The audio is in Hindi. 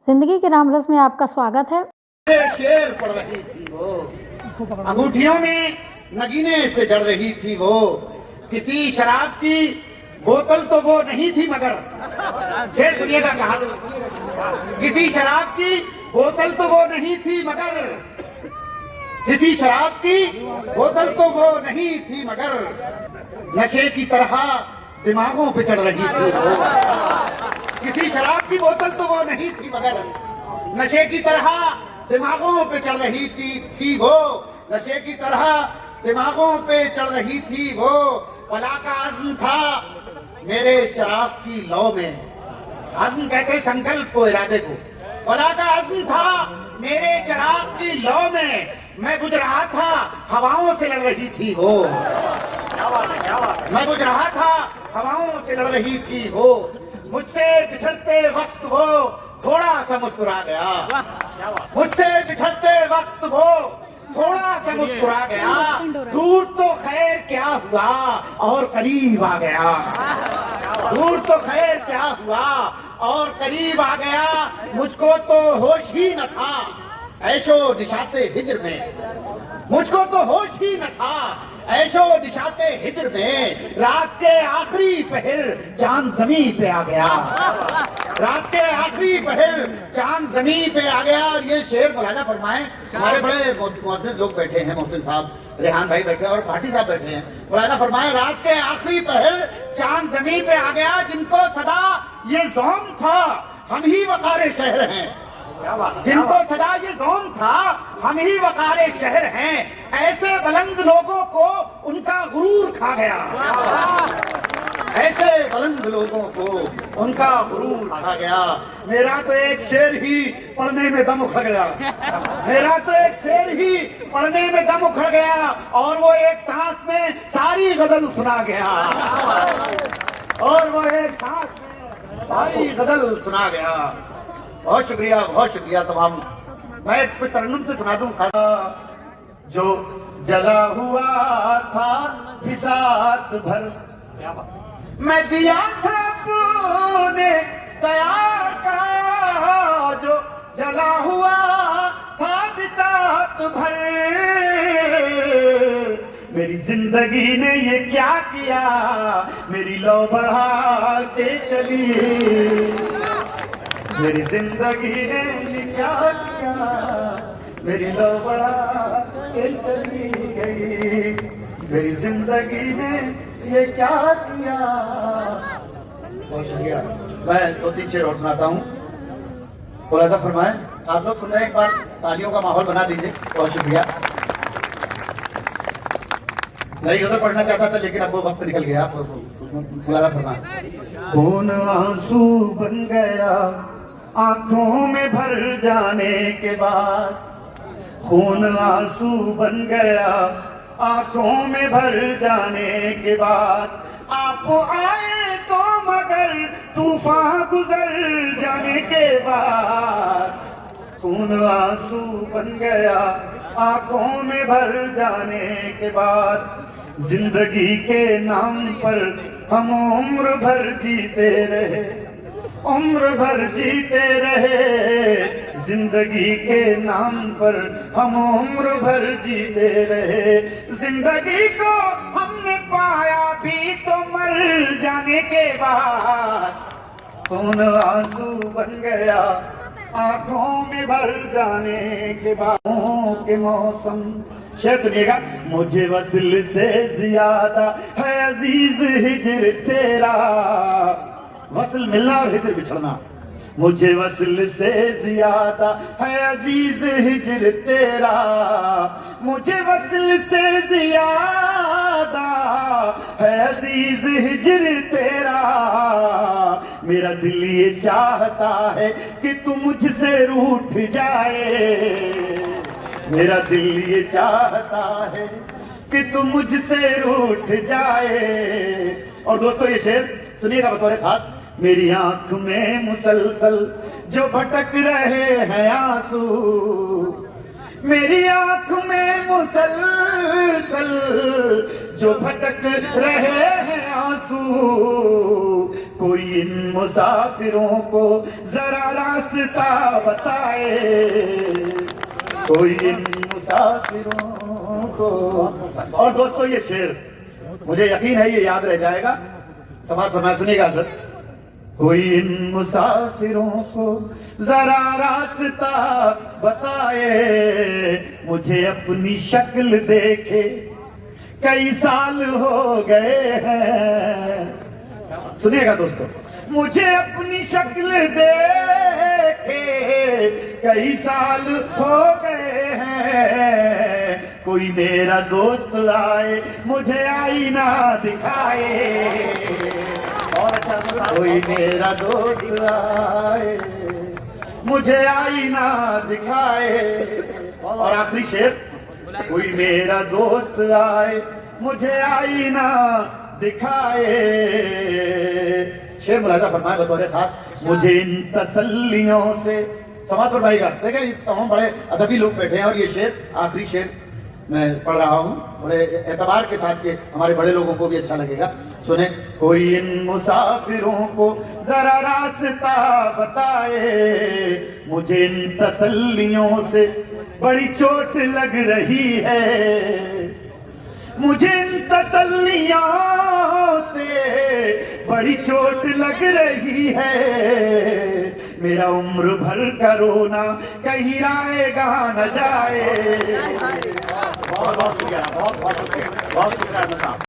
जिंदगी के रामरस में आपका स्वागत है। शेर पड़ रही थी वो, अंगूठियों में नगीने से जड़ रही थी वो, किसी शराब की बोतल तो वो नहीं थी मगर, शेर सुनिएगा कहा, किसी शराब की बोतल तो वो नहीं थी मगर, किसी शराब की बोतल तो वो नहीं थी मगर, नशे की तरह दिमागों पे चढ़ रही थी वो, किसी शराब की बोतल तो वो नहीं थी मगर, नशे की तरह दिमागों पे चढ़ रही थी वो, नशे की तरह दिमागों पे चढ़ रही थी वो, वला का आज़्म था मेरे चिराग की लौ में, आज़्म कहते संकल्प को, इरादे को, वला का आज़्म था मेरे चिराग की लौ में, मैं बुझ रहा था हवाओं से लड़ रही थी वो, मैं बुझ रहा था हवाओं से लड़ रही थी वो, मुझसे बिछड़ते वक्त वो थोड़ा सा मुस्कुरा गया, मुझसे बिछड़ते वक्त वो थोड़ा सा मुस्कुरा गया, दूर तो खैर क्या हुआ और करीब आ गया, दूर तो खैर क्या हुआ और करीब आ गया, मुझको तो होश ही न था ऐशो निशाते हिज्र में, मुझको तो होश ही न था ऐशो निशाते हिज्र में, रात के आखिरी पहर चांद जमीन पे आ गया, रात के आखिरी पहर चांद जमीन पे आ गया। और ये शेर मौलाना फरमाए, हमारे बड़े मुअज़्ज़िज़ लोग बैठे हैं, मोहसिन साहब, रेहान भाई बैठे हैं और भाटी साहब बैठे हैं, मौलाना फरमाए रात के आखिरी पहर चांद जमीन पे आ गया, जिनको सदा ये ज़ौम था हम ही वक़ारे शहर हैं, जिनको सदा ये ज़ौम था हम ही वक़ारे शहर हैं, ऐसे बुलंद लोगों को उनका गुरूर खा गया, ऐसे बुलंद लोगों को उनका गुरूर खा गया। मेरा तो एक शेर ही पढ़ने में दम उखड़ गया, मेरा तो एक शेर ही पढ़ने में दम उखड़ गया, और वो एक सांस में सारी गजल सुना गया, और वो एक सांस में सारी गजल सुना गया। बहुत शुक्रिया तमाम। मैं कुछ तरन्नुम से सुना दूं, खाना जो जला हुआ था बिसात भर, मैं दिया था अपने तैयार का, जो जला हुआ था बिसात भर, मेरी जिंदगी ने ये क्या किया, मेरी लौ बढ़ा के चली, मेरी जिंदगी ने ये क्या किया, मेरी लौ बढ़ा के चली गई, मेरी जिंदगी ने ये क्या किया। बहुत शुक्रिया। मैं 2-3 शेर और सुनाता हूँ, मुलाज़ा फरमाए। आप लोग सुन रहे हैं, एक बार तालियों का माहौल बना दीजिए। बहुत शुक्रिया। नहीं गज़ल पढ़ना चाहता था लेकिन अब वो वक्त निकल गया। मुलाज़ा फरमाए। खून आंसू बन गया आंखों में भर जाने के बाद, खून आंसू बन गया आंखों में भर जाने के बाद, आप आए तो मगर तूफान गुजर जाने के बाद, खून आंसू बन गया आंखों में भर जाने के बाद, जिंदगी के नाम पर हम उम्र भर जीते रहे, उम्र भर जीते रहे, जिंदगी के नाम पर हम उम्र भर जीते रहे, जिंदगी को हमने पाया भी तो मर जाने के बाद, खून आंसू बन गया आंखों में भर जाने के बाद, के मौसम। शेर सुनिएगा। मुझे वस्ल से ज्यादा है अजीज हिज्र तेरा, वस्ल मिलना और हिज्र बिछड़ना, मुझे वस्ल से ज्यादा है अजीज हिज्र तेरा, मुझे वस्ल से ज्यादा है अजीज हिज्र तेरा, मेरा दिल ये चाहता है कि तू मुझसे रूठ जाए, मेरा दिल ये चाहता है कि तू मुझसे रूठ जाए। और दोस्तों ये शेर सुनिएगा बतौर खास। मेरी आंख में मुसलसल जो भटक रहे हैं आंसू, मेरी आंख में मुसलसल जो भटक रहे हैं आंसू, कोई इन मुसाफिरों को जरा रास्ता बताए, कोई इन मुसाफिरों को। और दोस्तों ये शेर मुझे यकीन है ये याद रह जाएगा, समाज फरमाया, सुनिएगा सर। कोई इन मुसाफिरों को जरा रास्ता बताए, मुझे अपनी शक्ल देखे कई साल हो गए हैं। सुनिएगा दोस्तों, मुझे अपनी शक्ल देखे कई साल हो गए हैं, कोई मेरा दोस्त आए मुझे आईना दिखाए, कोई मेरा दोस्त आए मुझे आईना दिखाए। और आखिरी शेर, कोई मेरा दोस्त आए मुझे आईना दिखाए। शेर मुलाजा फरमाए बतौर खास, मुझे इन तसल्लियों से, समाज फरमाएगा। देखें इस तमाम बड़े अदबी लोग बैठे हैं और ये शेर आखिरी शेर मैं पढ़ रहा हूँ बड़े एतबार के साथ के, हमारे बड़े लोगों को भी अच्छा लगेगा। सुने, कोई इन मुसाफिरों को जरा रास्ता बताए, मुझे इन तसल्लियों से बड़ी चोट लग रही है, मुझे इन तसल्लियों से बड़ी चोट लग रही है, मेरा उम्र भर का रोना कहीं आएगा न जाए। बहुत बहुत शुक्रिया, बहुत शुक्रिया।